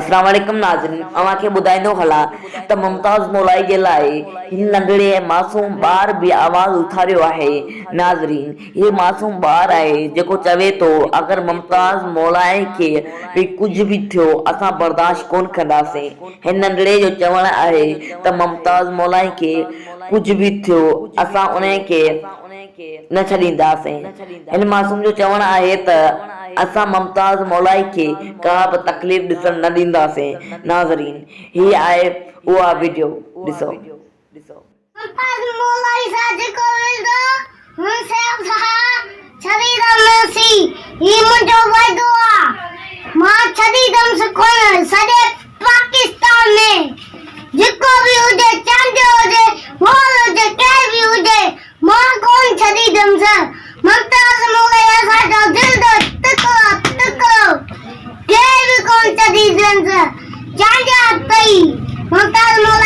अस्सलाम वालेकुम नाज़रीन, अव्हांखे ॿुधाईंदो हलां त मुमताज़ मौलाई जे लाइ हिन नंढड़े मासूम ॿार बि आवाज़ उथारियो आहे। नाज़रीन, हीउ मासूम ॿार आहे जेको चवे थो अगर मुमताज़ मौलाई खे बि कुझु बि थियो असां बर्दाश्त कोन कंदासीं। हिन नंढड़े जो चवणु आहे त मुमताज़ मौलाई खे कुझु बि थियो असां उन खे न छॾींदासीं। हिन मासूम जो चवणु आहे त असां मुमताज़ मौलाई खे का बि तकलीफ़ ॾिसण न ॾींदासीं। नाज़रीन, ही आहे उहा वीडियो, ॾिसो। मुमताज़ मौलाई सां जेको वेंदो हुन सां छॾींदमि। ही मुंहिंजो वाइदो आहे, मां छॾींदमि कोन। सॼे पाकिस्तान में जेको बि हुजे, चंड हुजे, मोर हुजे, केर बि हुजे, मां कोन छॾींदमि। मुमताज़ मौलाई असांजो दिलि जो टुकड़ो, केर बि कोन छॾींदमि। चंड ताईं मुमताज़ मौलाई